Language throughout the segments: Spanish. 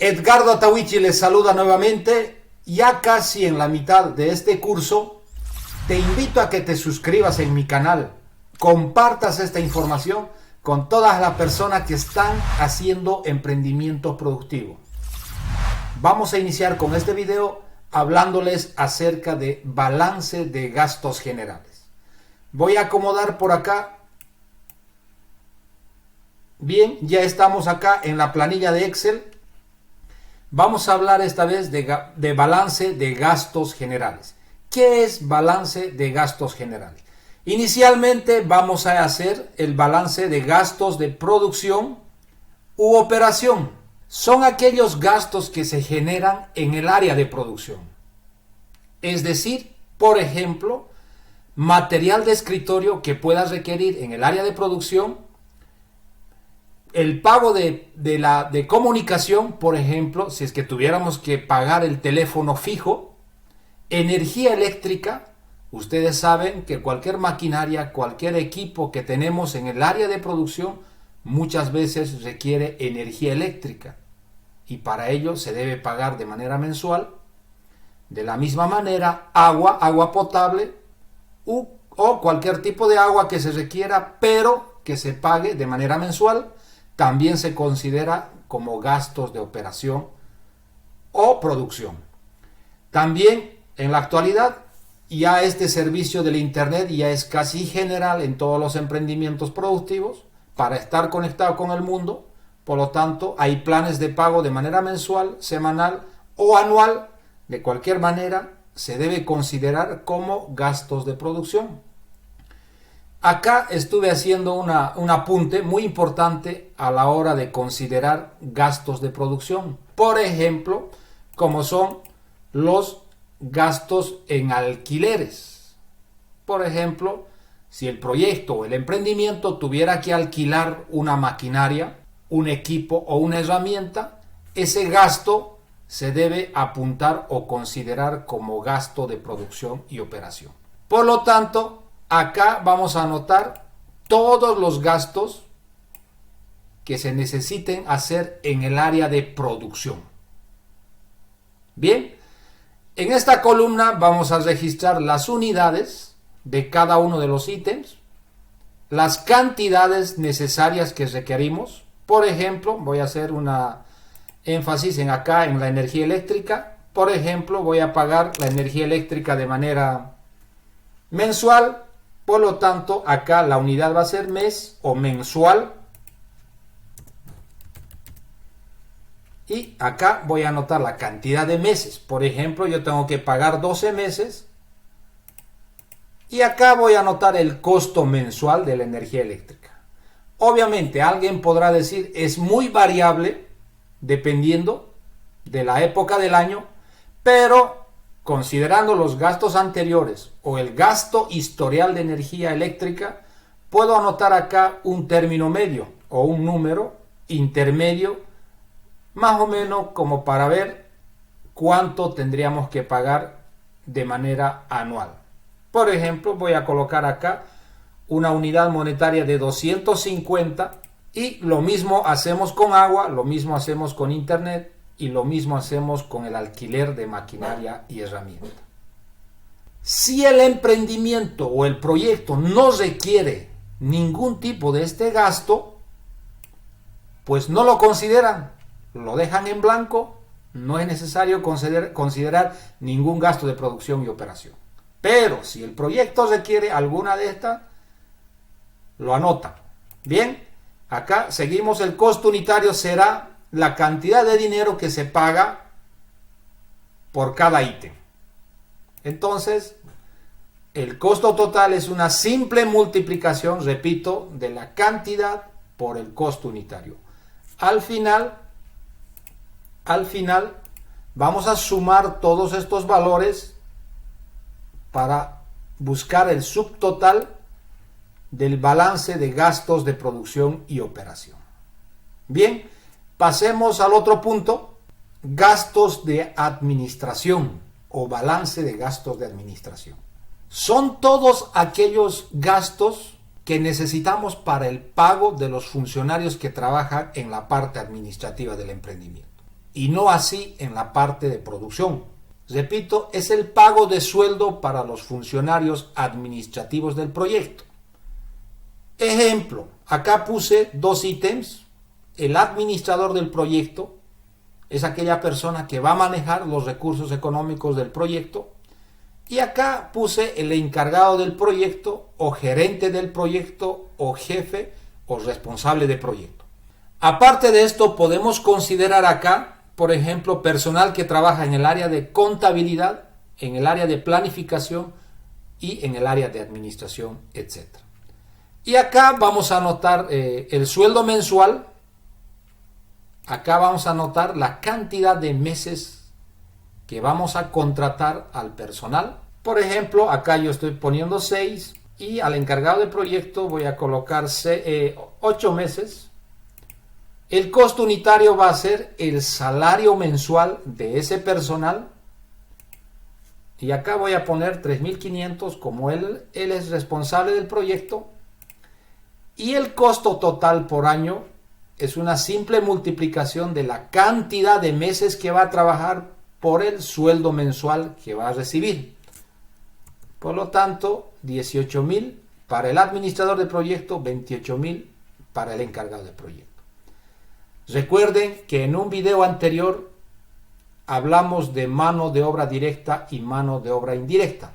Edgardo Atahuichi les saluda nuevamente, ya casi en la mitad de este curso. Te invito a que te suscribas en mi canal, compartas esta información con todas las personas que están haciendo emprendimiento productivo. Vamos a iniciar con este video hablándoles acerca de balance de gastos generales. Voy a acomodar por acá. Bien, ya estamos acá en la planilla de Excel. Vamos a hablar esta vez de balance de gastos generales. ¿Qué es balance de gastos generales? Inicialmente vamos a hacer el balance de gastos de producción u operación. Son aquellos gastos que se generan en el área de producción. Es decir, por ejemplo, material de escritorio que puedas requerir en el área de producción, el pago de comunicación, por ejemplo, si es que tuviéramos que pagar el teléfono fijo, energía eléctrica. Ustedes saben que cualquier maquinaria, cualquier equipo que tenemos en el área de producción muchas veces requiere energía eléctrica y para ello se debe pagar de manera mensual. De la misma manera, agua potable o cualquier tipo de agua que se requiera, pero que se pague de manera mensual, también se considera como gastos de operación o producción. También en la actualidad ya este servicio del internet ya es casi general en todos los emprendimientos productivos para estar conectado con el mundo. Por lo tanto, hay planes de pago de manera mensual, semanal o anual. De cualquier manera, se debe considerar como gastos de producción. Acá estuve haciendo un apunte muy importante a la hora de considerar gastos de producción. Por ejemplo, como son los gastos en alquileres. Por ejemplo, si el proyecto o el emprendimiento tuviera que alquilar una maquinaria, un equipo o una herramienta, ese gasto se debe apuntar o considerar como gasto de producción y operación. Por lo tanto, acá vamos a anotar todos los gastos que se necesiten hacer en el área de producción. Bien, en esta columna vamos a registrar las unidades de cada uno de los ítems, las cantidades necesarias que requerimos. Por ejemplo, voy a hacer una énfasis en acá en la energía eléctrica. Por ejemplo, voy a pagar la energía eléctrica de manera mensual. Por lo tanto, acá la unidad va a ser mes o mensual. Y acá voy a anotar la cantidad de meses. Por ejemplo, yo tengo que pagar 12 meses. Y acá voy a anotar el costo mensual de la energía eléctrica. Obviamente, alguien podrá decir, es muy variable dependiendo de la época del año, pero considerando los gastos anteriores o el gasto historial de energía eléctrica, puedo anotar acá un término medio o un número intermedio, más o menos como para ver cuánto tendríamos que pagar de manera anual. Por ejemplo, voy a colocar acá una unidad monetaria de 250 y lo mismo hacemos con agua, lo mismo hacemos con internet y lo mismo hacemos con el alquiler de maquinaria y herramienta. Si el emprendimiento o el proyecto no requiere ningún tipo de este gasto, pues no lo consideran, lo dejan en blanco, no es necesario considerar ningún gasto de producción y operación. Pero si el proyecto requiere alguna de estas, lo anotan. Bien, acá seguimos. El costo unitario será la cantidad de dinero que se paga por cada ítem. Entonces, el costo total es una simple multiplicación, repito, de la cantidad por el costo unitario. Al final, vamos a sumar todos estos valores para buscar el subtotal del balance de gastos de producción y operación. Bien, pasemos al otro punto, gastos de administración o balance de gastos de administración. Son todos aquellos gastos que necesitamos para el pago de los funcionarios que trabajan en la parte administrativa del emprendimiento. y no así en la parte de producción. Repito, es el pago de sueldo para los funcionarios administrativos del proyecto. Ejemplo, acá puse dos ítems. El administrador del proyecto es aquella persona que va a manejar los recursos económicos del proyecto. Y acá puse el encargado del proyecto o gerente del proyecto o jefe o responsable de proyecto. Aparte de esto, podemos considerar acá, por ejemplo, personal que trabaja en el área de contabilidad, en el área de planificación y en el área de administración, etc. Y acá vamos a anotar el sueldo mensual. Acá vamos a anotar la cantidad de meses que vamos a contratar al personal. Por ejemplo, acá yo estoy poniendo 6 y al encargado del proyecto voy a colocar 8 meses. El costo unitario va a ser el salario mensual de ese personal. Y acá voy a poner 3.500 como él es responsable del proyecto. Y el costo total por año es una simple multiplicación de la cantidad de meses que va a trabajar por el sueldo mensual que va a recibir. Por lo tanto, 18.000 para el administrador del proyecto, 28.000 para el encargado del proyecto. Recuerden que en un video anterior hablamos de mano de obra directa y mano de obra indirecta.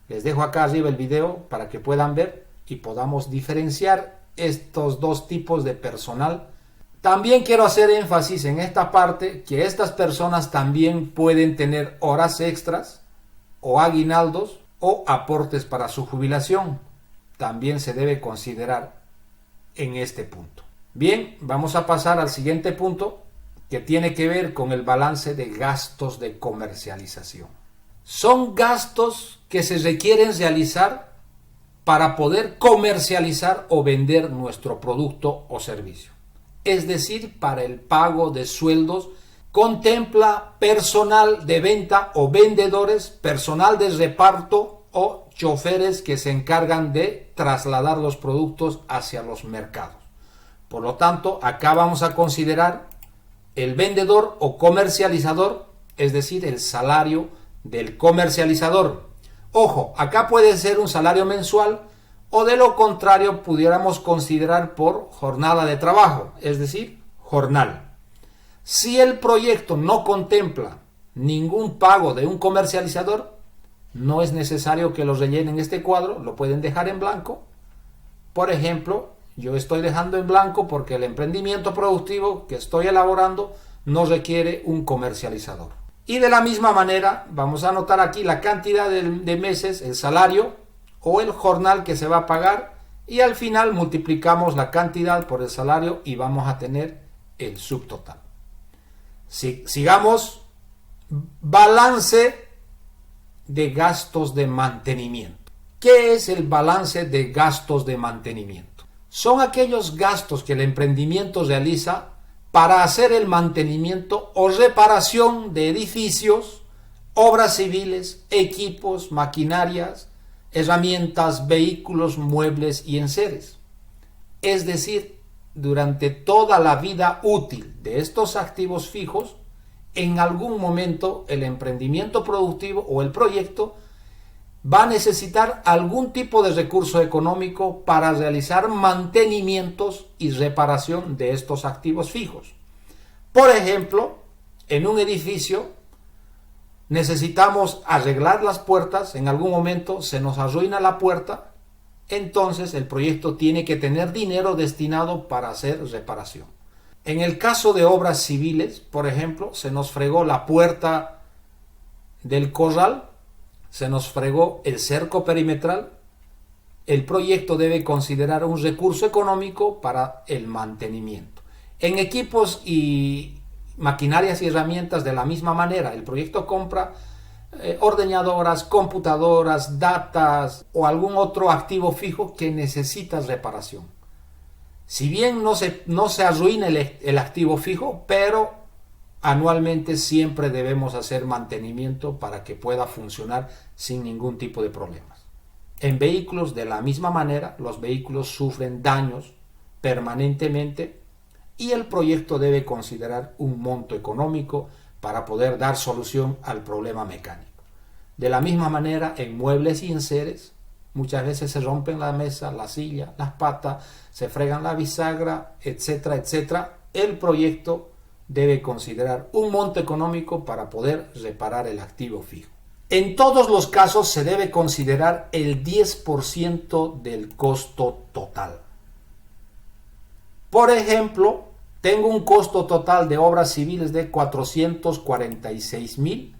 Les dejo acá arriba el video para que puedan ver y podamos diferenciar estos dos tipos de personal. También quiero hacer énfasis en esta parte que estas personas también pueden tener horas extras o aguinaldos o aportes para su jubilación. También se debe considerar en este punto. Bien, vamos a pasar al siguiente punto que tiene que ver con el balance de gastos de comercialización. Son gastos que se requieren realizar para poder comercializar o vender nuestro producto o servicio. Es decir, para el pago de sueldos, contempla personal de venta o vendedores, personal de reparto o choferes que se encargan de trasladar los productos hacia los mercados. Por lo tanto, acá vamos a considerar el vendedor o comercializador, es decir, el salario del comercializador. Ojo, acá puede ser un salario mensual o de lo contrario pudiéramos considerar por jornada de trabajo, es decir, jornal. Si el proyecto no contempla ningún pago de un comercializador, no es necesario que lo rellenen este cuadro, lo pueden dejar en blanco. Por ejemplo, yo estoy dejando en blanco porque el emprendimiento productivo que estoy elaborando no requiere un comercializador. Y de la misma manera, vamos a anotar aquí la cantidad de meses, el salario o el jornal que se va a pagar y al final multiplicamos la cantidad por el salario y vamos a tener el subtotal. Sigamos. Balance de gastos de mantenimiento. ¿Qué es el balance de gastos de mantenimiento? Son aquellos gastos que el emprendimiento realiza para hacer el mantenimiento o reparación de edificios, obras civiles, equipos, maquinarias, herramientas, vehículos, muebles y enseres. Es decir, durante toda la vida útil de estos activos fijos, en algún momento el emprendimiento productivo o el proyecto va a necesitar algún tipo de recurso económico para realizar mantenimientos y reparación de estos activos fijos. Por ejemplo, en un edificio necesitamos arreglar las puertas, en algún momento se nos arruina la puerta, entonces el proyecto tiene que tener dinero destinado para hacer reparación. En el caso de obras civiles, por ejemplo, se nos fregó la puerta del corral, se nos fregó el cerco perimetral, el proyecto debe considerar un recurso económico para el mantenimiento. En equipos y maquinarias y herramientas de la misma manera, el proyecto compra ordeñadoras, computadoras, datas o algún otro activo fijo que necesita reparación. Si bien no se arruina el activo fijo, pero anualmente siempre debemos hacer mantenimiento para que pueda funcionar sin ningún tipo de problemas. En vehículos de la misma manera, los vehículos sufren daños permanentemente y el proyecto debe considerar un monto económico para poder dar solución al problema mecánico. De la misma manera, en muebles y enseres, muchas veces se rompen la mesa, la silla, las patas, se fregan la bisagra, etcétera, etcétera. El proyecto debe considerar un monto económico para poder reparar el activo fijo. En todos los casos se debe considerar el 10% del costo total. Por ejemplo, tengo un costo total de obras civiles de 446,000.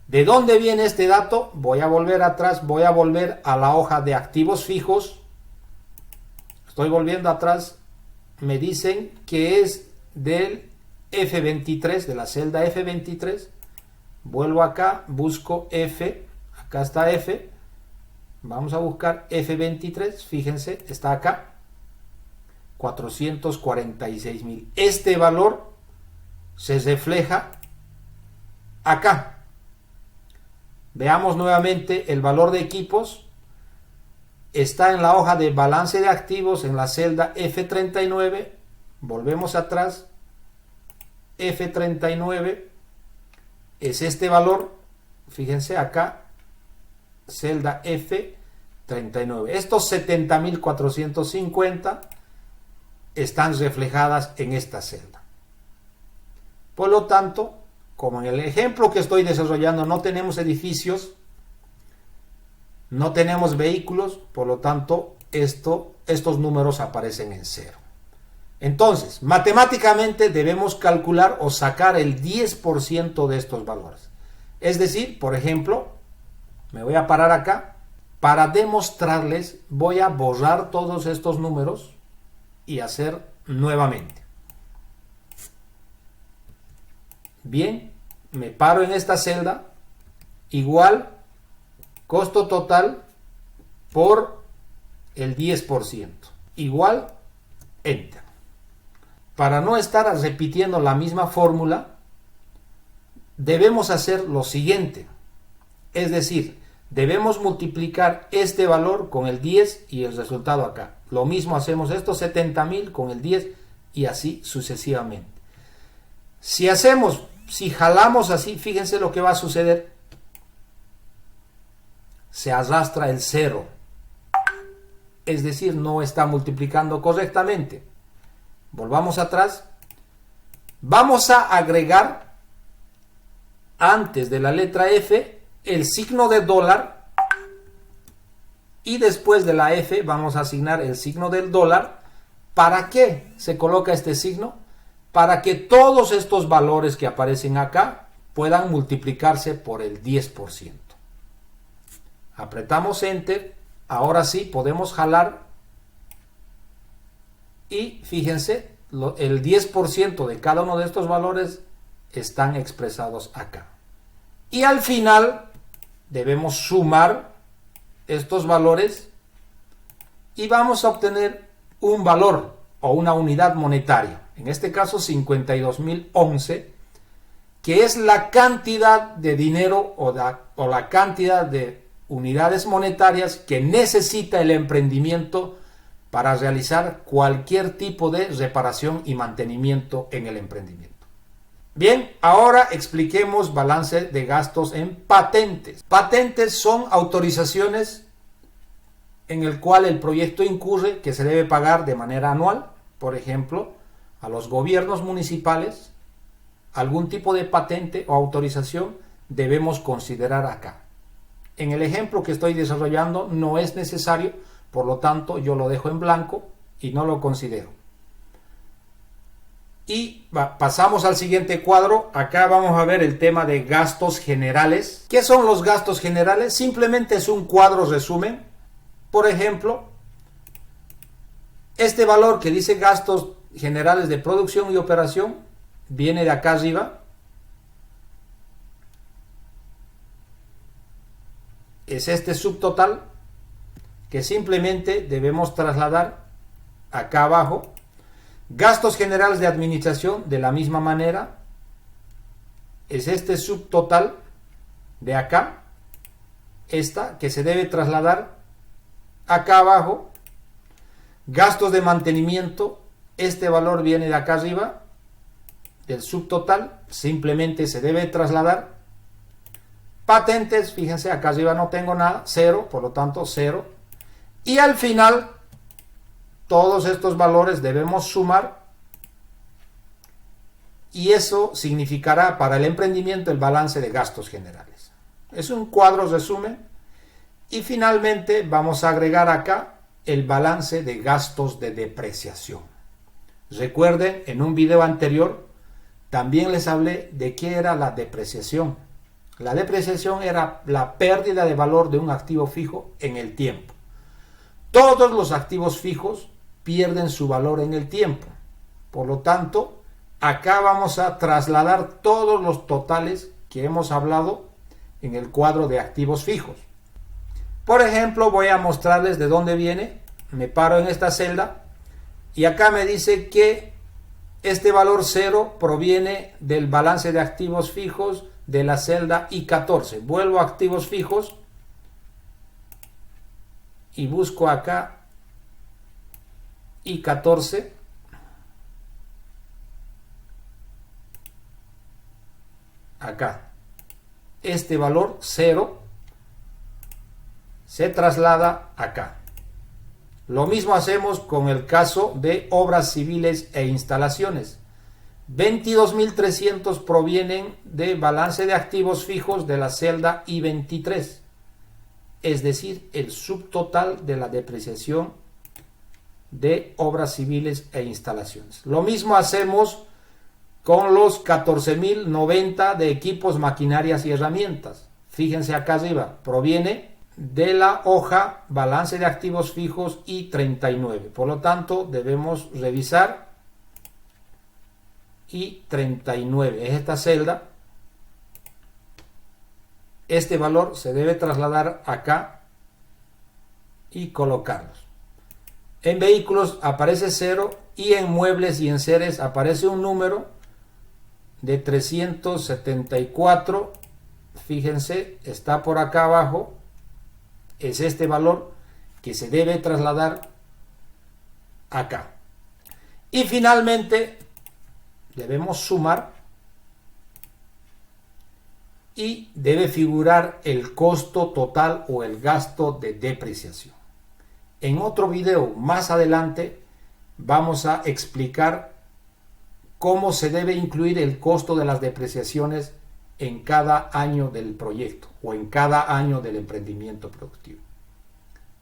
¿De dónde viene este dato? Voy a volver atrás, voy a volver a la hoja de activos fijos. Estoy volviendo atrás. Me dicen que es del F23, de la celda F23. Vuelvo acá, busco F. Acá está F. Vamos a buscar F23. Fíjense, está acá. 446,000. Este valor se refleja acá. Veamos nuevamente el valor de equipos. Está en la hoja de balance de activos en la celda F39. Volvemos atrás. F39 es este valor. Fíjense acá. Celda F39. Estos 70,450 están reflejadas en esta celda. Por lo tanto, como en el ejemplo que estoy desarrollando no tenemos edificios, no tenemos vehículos, por lo tanto estos números aparecen en cero. Entonces, matemáticamente debemos calcular o sacar el 10% de estos valores. Es decir, por ejemplo, me voy a parar acá. Para demostrarles voy a borrar todos estos números y hacer nuevamente. Bien, me paro en esta celda, igual costo total por el 10%, igual Enter. Para no estar repitiendo la misma fórmula, debemos hacer lo siguiente, es decir, debemos multiplicar este valor con el 10 y el resultado acá. Lo mismo hacemos estos 70,000 con el 10 y así sucesivamente. Si jalamos así, fíjense lo que va a suceder. Se arrastra el 0. Es decir, no está multiplicando correctamente. Volvamos atrás. Vamos a agregar antes de la letra F el signo de dólar y después de la F vamos a asignar el signo del dólar. ¿Para qué se coloca este signo? Para que todos estos valores que aparecen acá puedan multiplicarse por el 10%. Apretamos Enter. Ahora sí podemos jalar y fíjense, el 10% de cada uno de estos valores están expresados acá. Y al final debemos sumar estos valores y vamos a obtener un valor o una unidad monetaria. En este caso 52,011, que es la cantidad de dinero o la cantidad de unidades monetarias que necesita el emprendimiento para realizar cualquier tipo de reparación y mantenimiento en el emprendimiento. Bien, ahora expliquemos balance de gastos en patentes. Patentes son autorizaciones en el cual el proyecto incurre que se debe pagar de manera anual, por ejemplo, a los gobiernos municipales. Algún tipo de patente o autorización debemos considerar acá. En el ejemplo que estoy desarrollando no es necesario, por lo tanto yo lo dejo en blanco y no lo considero. Y pasamos al siguiente cuadro. Acá vamos a ver el tema de gastos generales. ¿Qué son los gastos generales? Simplemente es un cuadro resumen. Por ejemplo, este valor que dice gastos generales de producción y operación viene de acá arriba. Es este subtotal que simplemente debemos trasladar acá abajo. Gastos generales de administración, de la misma manera, es este subtotal de acá, esta que se debe trasladar acá abajo. Gastos de mantenimiento Este valor viene de acá arriba, del subtotal, simplemente se debe trasladar. Patentes, fíjense, acá arriba no tengo nada, 0, por lo tanto 0. Y al final, todos estos valores debemos sumar. Y eso significará para el emprendimiento el balance de gastos generales. Es un cuadro resumen. Y finalmente vamos a agregar acá el balance de gastos de depreciación. Recuerden, en un video anterior también les hablé de qué era la depreciación. La depreciación era la pérdida de valor de un activo fijo en el tiempo. Todos los activos fijos pierden su valor en el tiempo. Por lo tanto, acá vamos a trasladar todos los totales que hemos hablado en el cuadro de activos fijos. Por ejemplo, voy a mostrarles de dónde viene. Me paro en esta celda y acá me dice que este valor 0 proviene del balance de activos fijos de la celda I14. Vuelvo a activos fijos y busco acá I14. Acá. Este valor 0 se traslada acá. Lo mismo hacemos con el caso de obras civiles e instalaciones. 22.300 provienen de balance de activos fijos de la celda I23, es decir, el subtotal de la depreciación de obras civiles e instalaciones. Lo mismo hacemos con los 14.090 de equipos, maquinarias y herramientas. Fíjense acá arriba, proviene de la hoja balance de activos fijos I39. Por lo tanto, debemos revisar I39. Es esta celda. Este valor se debe trasladar acá y colocarlos. En vehículos aparece 0 y en muebles y enseres aparece un número de 374. Fíjense, está por acá abajo. Es este valor que se debe trasladar acá. Y finalmente debemos sumar y debe figurar el costo total o el gasto de depreciación. En otro video más adelante vamos a explicar cómo se debe incluir el costo de las depreciaciones en cada año del proyecto o en cada año del emprendimiento productivo.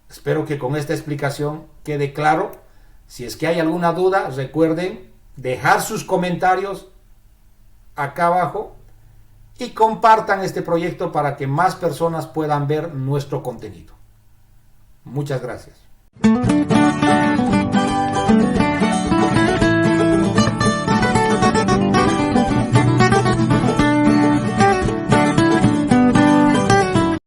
Espero que con esta explicación quede claro. Si es que hay alguna duda, recuerden dejar sus comentarios acá abajo y compartan este proyecto para que más personas puedan ver nuestro contenido. Muchas gracias.